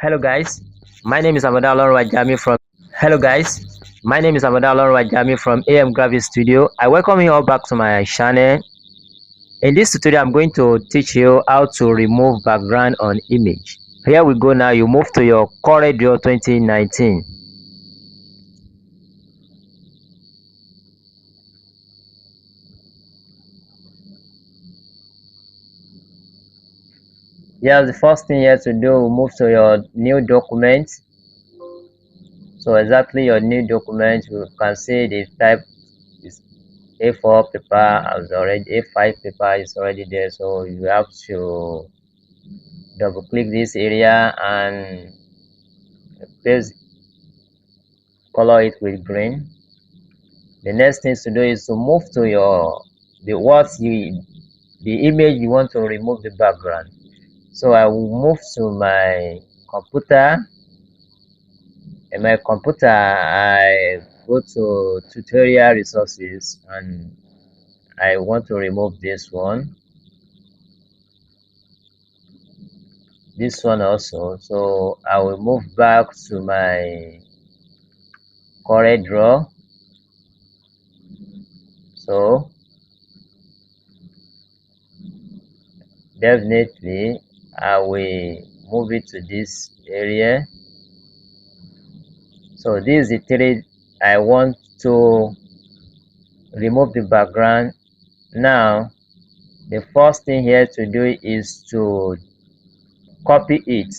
Hello guys, my name is Amadalon Rajami from Hello guys, my name is Amadalon Rajami from AM Graphic Studio. I welcome you all back to my channel. In this tutorial, I'm going to teach you how to remove background on image. Here we go now. You move to your CorelDRAW 2019. Yeah, the first thing you have to do, move to your new document. So exactly your new document, you can see the type is A4 paper is already A5 paper is already there. So you have to double click this area and paste, color it with green. The next thing to do is to move to your the image you want to remove the background. So I will move to my computer. In my computer, I go to tutorial resources and I want to remove this one also. So I will move back to my CorelDRAW. So definitely I will move it to this area. So this is the three I want to remove the background. Now the first thing here to do is to copy it.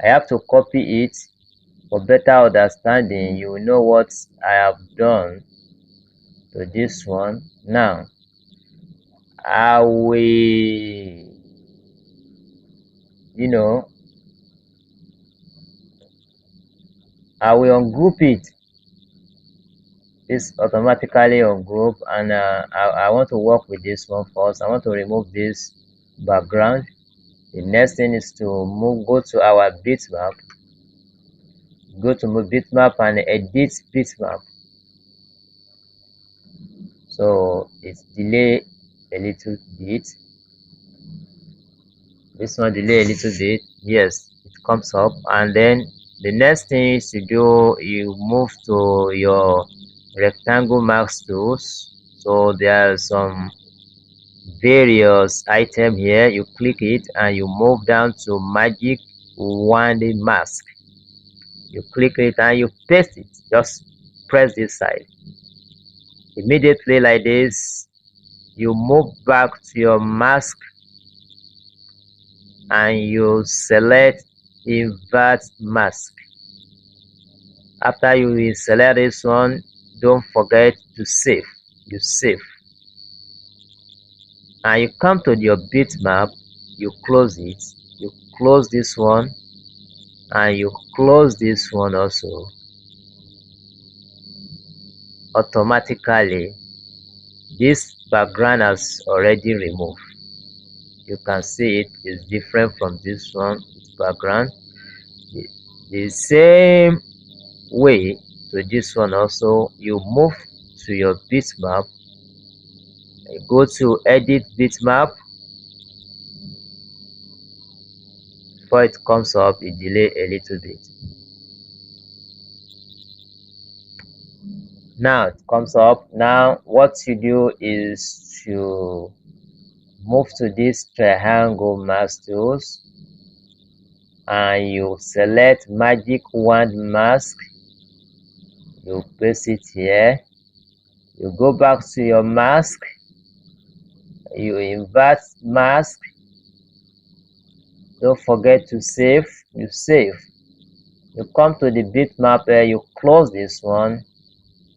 I have to copy it. For better understanding, you will know what I have done to this one. Now I will ungroup it. This automatically ungroup, and I want to work with this one first. I want to remove this background. The next thing is to go to our bitmap, and edit bitmap. So it's delay a little bit. This one delay a little bit. Yes, it comes up, and then the next thing is to do, you move to your rectangle mask tools. So there are some various item here. You click it and you move down to magic wand mask. You click it and you paste it. Just press this side. Immediately like this, you move back to your mask and you select invert mask. After you select this one, don't forget to save. You save and you come to your bitmap, you close it, you close this one and you close this one also. Automatically this background has already removed. You can see it is different from this one. Its background the same way to this one also. You move to your bitmap, you go to edit bitmap. Before it comes up, it delay a little bit. Now it comes up. Now what you do is to move to this triangle mask tools and you select magic wand mask. You paste it here. You go back to your mask, you invert mask. Don't forget to save. You save. You come to the bitmap here, you close this one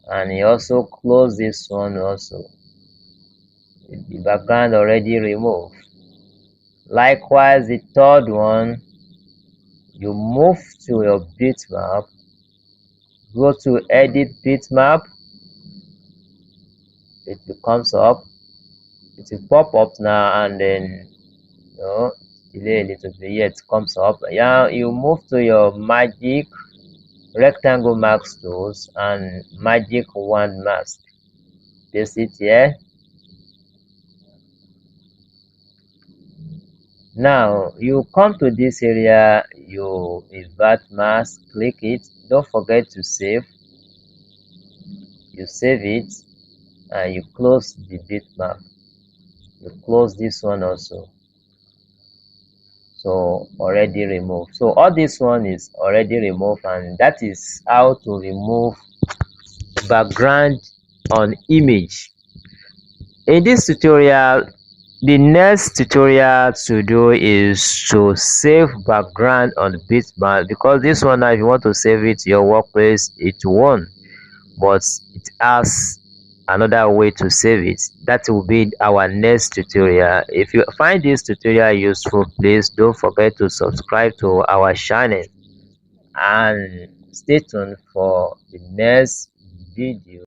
and you also close this one also. The background already removed. Likewise, the third one, you move to your bitmap, go to edit bitmap. It comes up. It will pop up now and then delay a little bit. Yeah, it comes up. Yeah, you move to your magic rectangle mask tools and magic wand mask. Paste it here. Now you come to this area, you invert mask, click it. Don't forget to save. You save it and you close the bitmap. You close this one also. So already removed. So all this one is already removed, and that is how to remove background on image. In this tutorial, the next tutorial to do is to save background on bitmap, because this one now if you want to save it to your workplace it won't, but it has another way to save it. That will be our next tutorial. If you find this tutorial useful, please don't forget to subscribe to our channel and stay tuned for the next video.